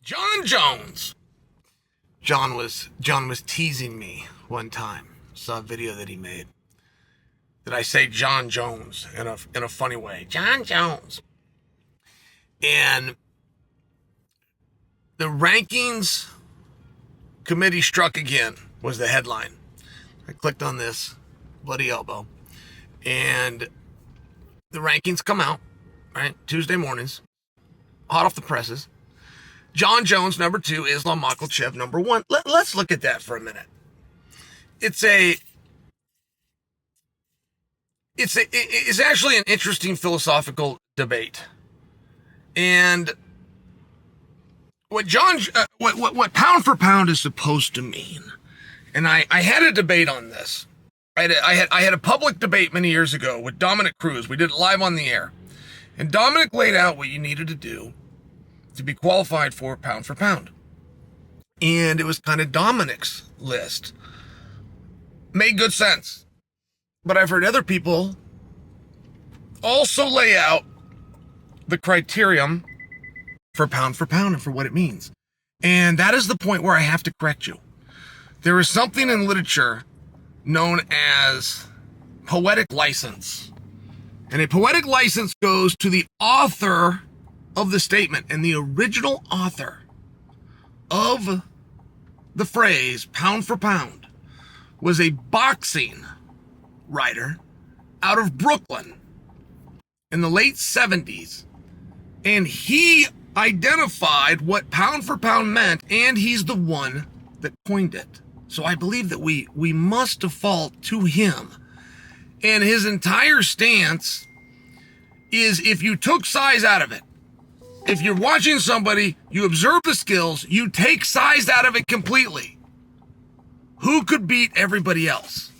Jon Jones. John was teasing me one time. Saw a video that he made. Did I say Jon Jones in a funny way? Jon Jones. And the rankings committee struck again was the headline. I clicked on this bloody elbow, and the rankings come out, right? Tuesday mornings, hot off the presses. Jon Jones, number 2, Islam Makhachev, number 1. Let's look at that for a minute. It's actually an interesting philosophical debate. And what pound for pound is supposed to mean, and I had a debate on this. I had a public debate many years ago with Dominic Cruz. We did it live on the air. And Dominic laid out what you needed to do to be qualified for pound. And it was kind of Dominic's list. Made good sense. But I've heard other people also lay out the criterion for pound and for what it means. And that is the point where I have to correct you. There is something in literature known as poetic license. And a poetic license goes to the author of the statement. And the original author of the phrase pound for pound was a boxing writer out of Brooklyn in the late 70s. And he identified what pound for pound meant, and he's the one that coined it. So I believe that we must default to him. And his entire stance is, if you took size out of it, if you're watching somebody, you observe the skills, you take size out of it completely, who could beat everybody else?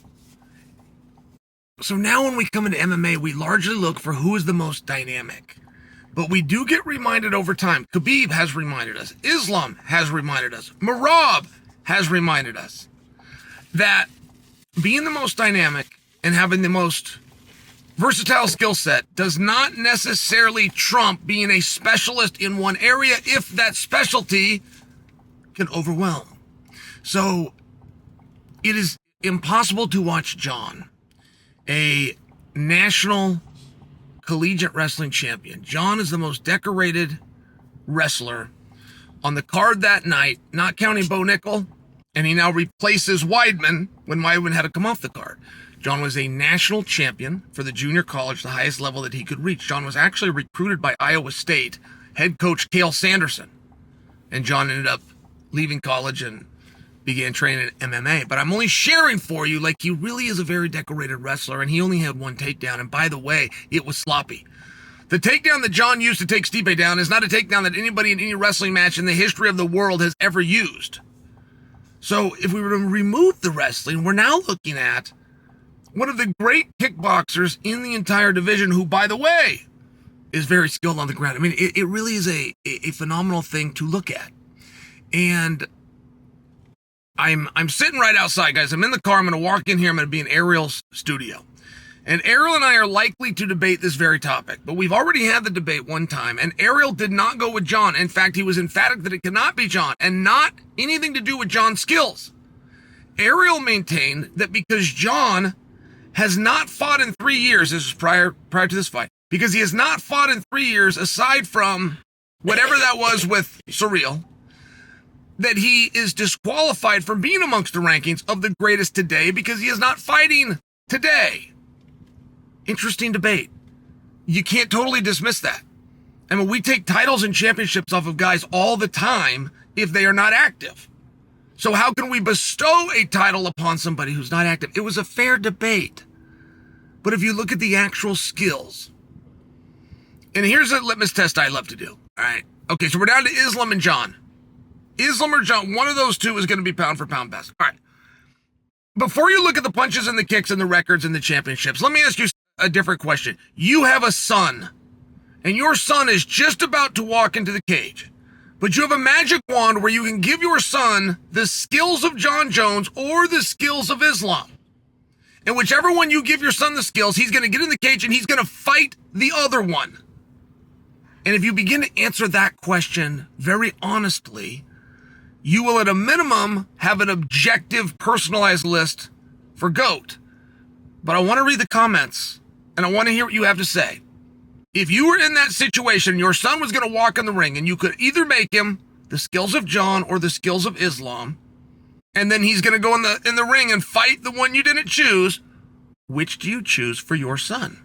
So now when we come into MMA, we largely look for who is the most dynamic. But we do get reminded over time. Khabib has reminded us. Islam has reminded us. Merab has reminded us that being the most dynamic and having the most versatile skill set does not necessarily trump being a specialist in one area if that specialty can overwhelm. So it is impossible to watch Jon, a national collegiate wrestling champion. Jon is the most decorated wrestler on the card that night, not counting Bo Nickel, and he now replaces Weidman when Weidman had to come off the card. Jon was a national champion for the junior college, the highest level that he could reach. Jon was actually recruited by Iowa State head coach Chael Sonnen, and Jon ended up leaving college and began training at MMA. But I'm only sharing for you, like, he really is a very decorated wrestler, and he only had one takedown. And by the way, it was sloppy. The takedown that Jon used to take Stipe down is not a takedown that anybody in any wrestling match in the history of the world has ever used. So if we were to remove the wrestling, we're now looking at one of the great kickboxers in the entire division, who, by the way, is very skilled on the ground. I mean, it really is a phenomenal thing to look at. And I'm sitting right outside, guys. I'm in the car. I'm going to walk in here. I'm going to be in Ariel's studio. And Ariel and I are likely to debate this very topic. But we've already had the debate one time. And Ariel did not go with Jon. In fact, he was emphatic that it cannot be Jon. And not anything to do with Jon's skills. Ariel maintained that because Jon has not fought in 3 years, this is prior to this fight, because he has not fought in 3 years, aside from whatever that was with Surreal, that he is disqualified from being amongst the rankings of the greatest today because he is not fighting today. Interesting debate. You can't totally dismiss that. I mean, we take titles and championships off of guys all the time if they are not active. So how can we bestow a title upon somebody who's not active? It was a fair debate. But if you look at the actual skills, and here's a litmus test I love to do. All right. Okay, so we're down to Islam and Jon. Islam or Jon, one of those two is going to be pound for pound best. All right. Before you look at the punches and the kicks and the records and the championships, let me ask you a different question. You have a son, and your son is just about to walk into the cage, but you have a magic wand where you can give your son the skills of Jon Jones or the skills of Islam. And whichever one you give your son the skills, he's going to get in the cage and he's going to fight the other one. And if you begin to answer that question very honestly, you will at a minimum have an objective, personalized list for GOAT. But I want to read the comments, and I want to hear what you have to say. If you were in that situation, your son was going to walk in the ring, and you could either make him the skills of Jon or the skills of Islam, and then he's going to go in the ring and fight the one you didn't choose, which do you choose for your son?